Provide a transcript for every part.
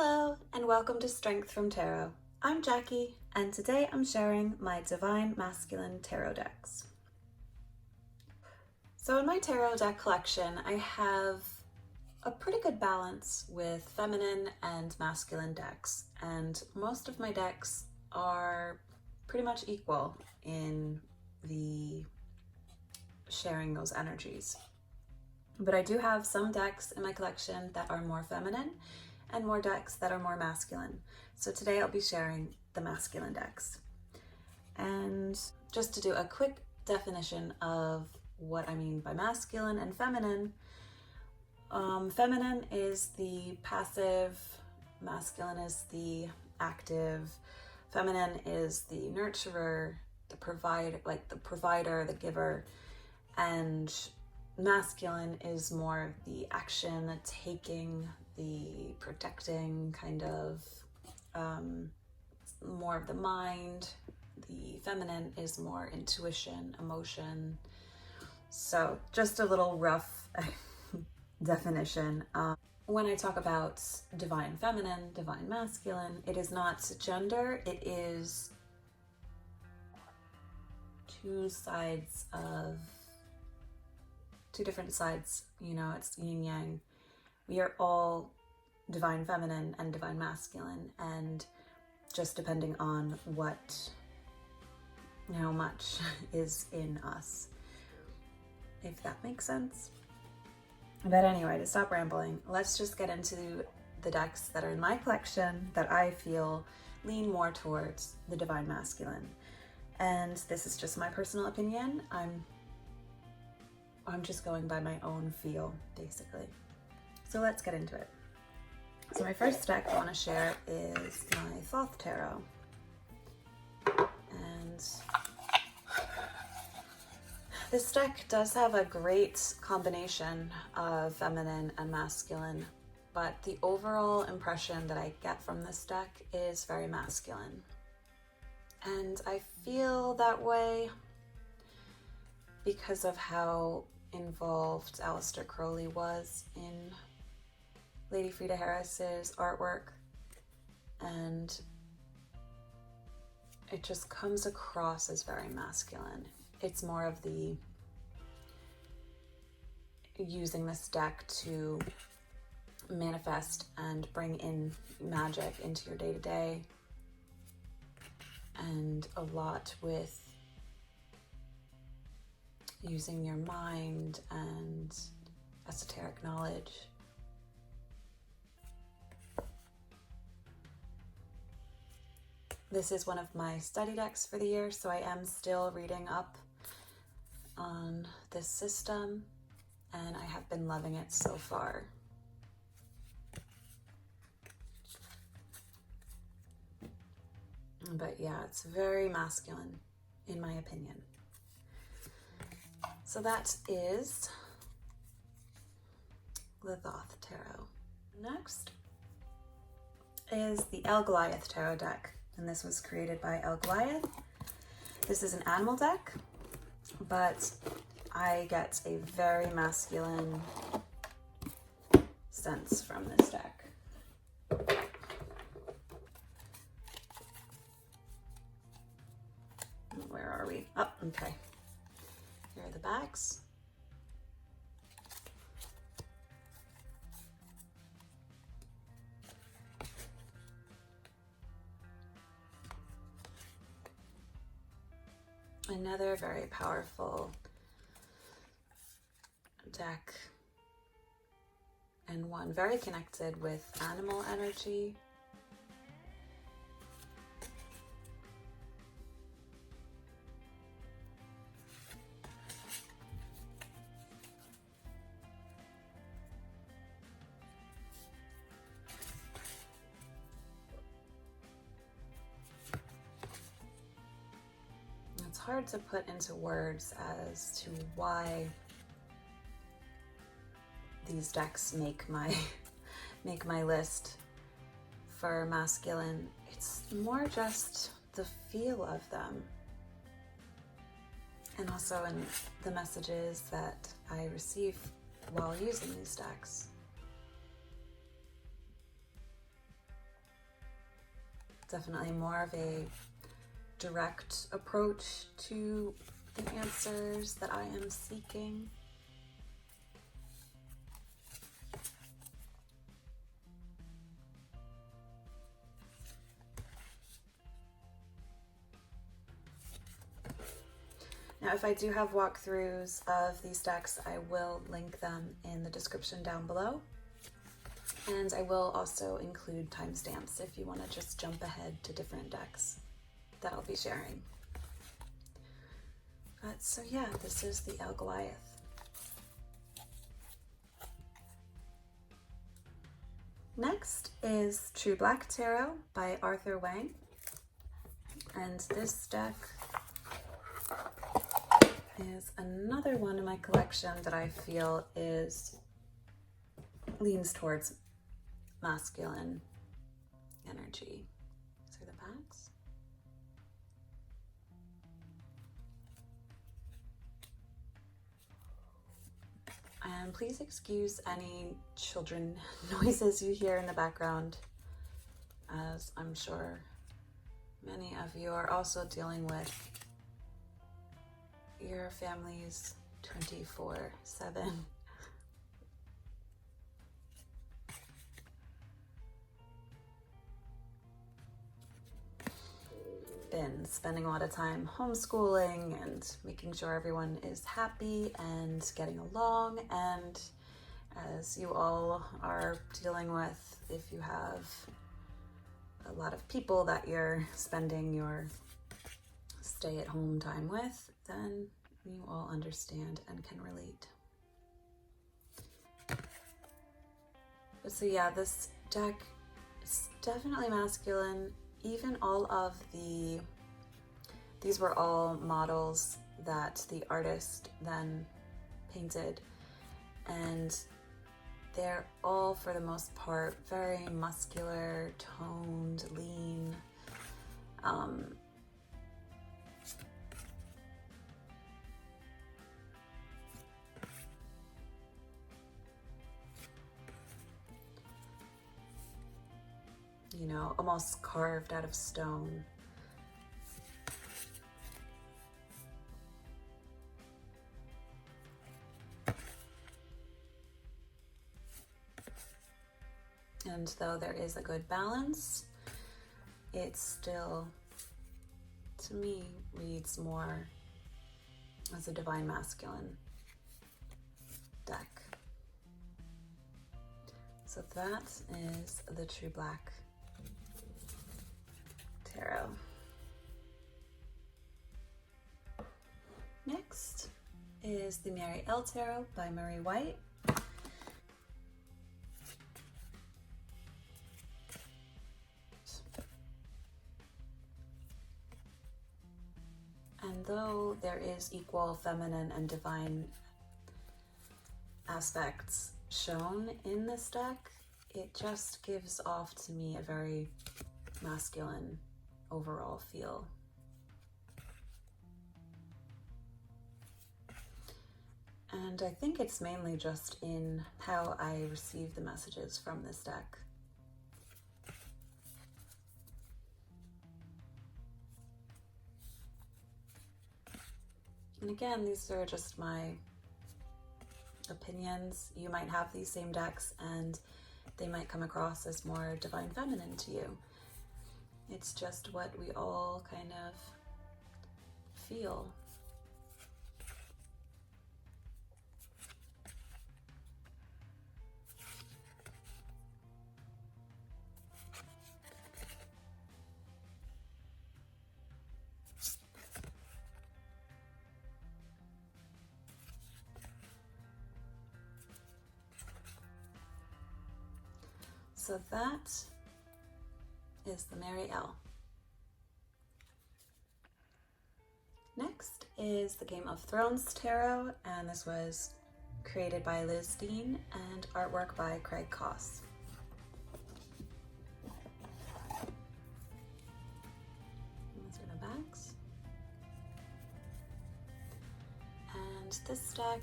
Hello, and welcome to Strength from Tarot. I'm Jackie, and today I'm sharing my Divine Masculine Tarot decks. So in my tarot deck collection, I have a pretty good balance with feminine and masculine decks, and most of my decks are pretty much equal in the sharing those energies. But I do have some decks in my collection that are more feminine and more decks that are more masculine. So today I'll be sharing the masculine decks. And just to do a quick definition of what I mean by masculine and feminine, feminine is the passive, masculine is the active, feminine is the nurturer, the provider, the giver, and masculine is more the action, the taking, the protecting, kind of more of the mind. The feminine is more intuition, emotion. So just a little rough definition. When I talk about divine feminine, divine masculine, it is not gender, it is two different sides, it's yin yang. We are all divine feminine and divine masculine, and just depending on how much is in us, if that makes sense. But anyway, to stop rambling, let's just get into the decks that are in my collection that I feel lean more towards the divine masculine. And this is just my personal opinion. I'm just going by my own feel, basically. So let's get into it. So my first deck I want to share is my Thoth Tarot. And this deck does have a great combination of feminine and masculine, but the overall impression that I get from this deck is very masculine. And I feel that way because of how involved Aleister Crowley was in Lady Frieda Harris's artwork, and it just comes across as very masculine. It's more of the using this deck to manifest and bring in magic into your day-to-day, and a lot with using your mind and esoteric knowledge. This is one of my study decks for the year, so I am still reading up on this system, and I have been loving it so far. But yeah, it's very masculine, in my opinion. So that is the Thoth Tarot. Next is the Goliath Tarot deck, and this was created by Goliath. This is an animal deck, but I get a very masculine sense from this deck. Where are we? Oh, okay. Here are the backs. Another very powerful deck, and one very connected with animal energy. It's hard to put into words as to why these decks make my list for masculine. It's more just the feel of them, and also in the messages that I receive while using these decks. Definitely more of a direct approach to the answers that I am seeking. Now, if I do have walkthroughs of these decks, I will link them in the description down below. And I will also include timestamps if you want to just jump ahead to different decks that I'll be sharing. So yeah, this is the Goliath. Next is True Black Tarot by Arthur Wang. And this deck is another one in my collection that I feel leans towards masculine energy. These are the backs. And please excuse any children noises you hear in the background, as I'm sure many of you are also dealing with your families 24/7. Been spending a lot of time homeschooling and making sure everyone is happy and getting along, and as you all are dealing with, if you have a lot of people that you're spending your stay-at-home time with, then you all understand and can relate. But so yeah, this deck is definitely masculine. Even all of these were all models that the artist then painted, and they're all, for the most part, very muscular, toned, lean. You know, almost carved out of stone. And though there is a good balance, it still, to me, reads more as a divine masculine deck. So that is the True Black Tarot. Next is the Marielle Tarot by Marie White. And though there is equal feminine and divine aspects shown in this deck, it just gives off to me a very masculine overall feel. And I think it's mainly just in how I receive the messages from this deck. And again, these are just my opinions. You might have these same decks and they might come across as more divine feminine to you. It's just what we all kind of feel. So that is the Marielle. Next is the Game of Thrones Tarot, and this was created by Liz Dean and artwork by Craig Koss. These are the backs. And this deck,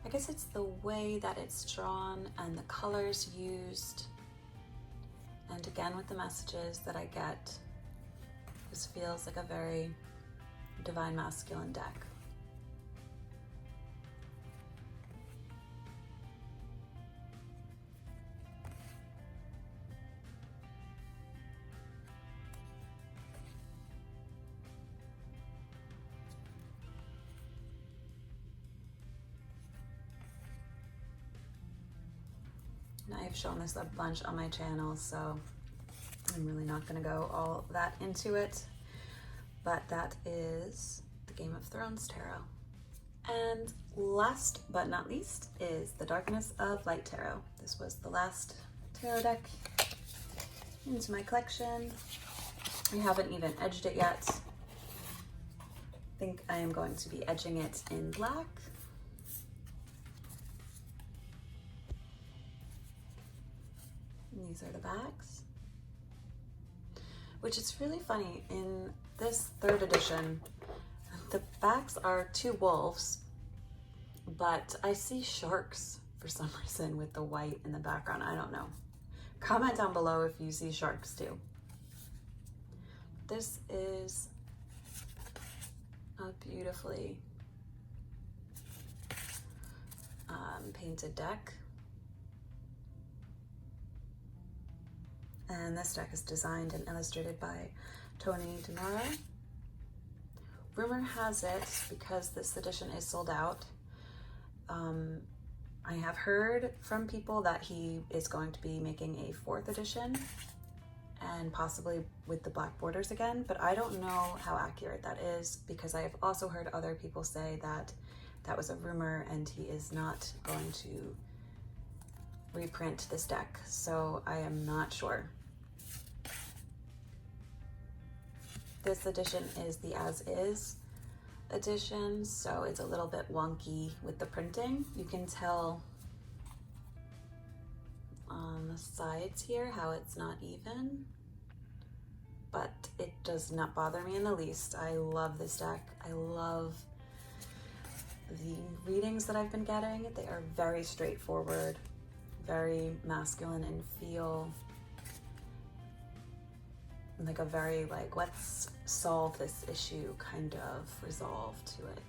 I guess it's the way that it's drawn and the colors used And again, with the messages that I get, this feels like a very divine masculine deck. And I've shown this a bunch on my channel, so I'm really not going to go all that into it. But that is the Game of Thrones Tarot. And last but not least is the Darkness of Light Tarot. This was the last tarot deck into my collection. I haven't even edged it yet. I think I am going to be edging it in black. And these are the backs. Which is really funny, in this 3rd edition, the backs are 2 wolves, but I see sharks for some reason with the white in the background. I don't know. Comment down below if you see sharks too. This is a beautifully painted deck. And this deck is designed and illustrated by Tony DeMora. Rumor has it, because this edition is sold out, I have heard from people that he is going to be making a 4th edition, and possibly with the black borders again, but I don't know how accurate that is, because I have also heard other people say that that was a rumor and he is not going to reprint this deck, so I am not sure. This edition is the as-is edition, so it's a little bit wonky with the printing. You can tell on the sides here how it's not even, but it does not bother me in the least. I love this deck. I love the readings that I've been getting. They are very straightforward, very masculine, and feel like a very, like, let's solve this issue kind of resolve to it.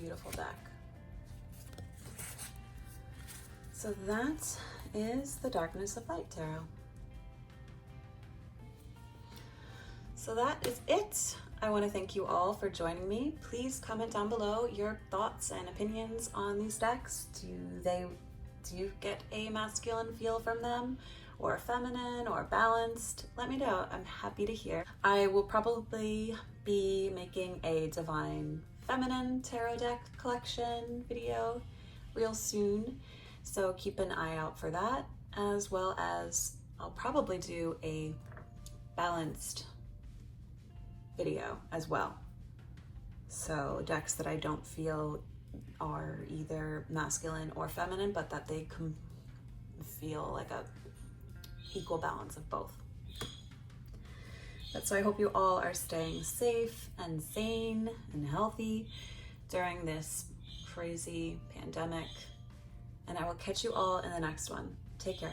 Beautiful deck. So that is the Darkness of Light Tarot. So that is it. I want to thank you all for joining me. Please comment down below your thoughts and opinions on these decks. Do you get a masculine feel from them, or feminine, or balanced? Let me know. I'm happy to hear. I will probably be making a Divine Feminine tarot deck collection video real soon, so keep an eye out for that, as well as I'll probably do a balanced video as well. So decks that I don't feel are either masculine or feminine, but that they can feel like a equal balance of both. But so I hope you all are staying safe and sane and healthy during this crazy pandemic, and I will catch you all in the next one. Take care.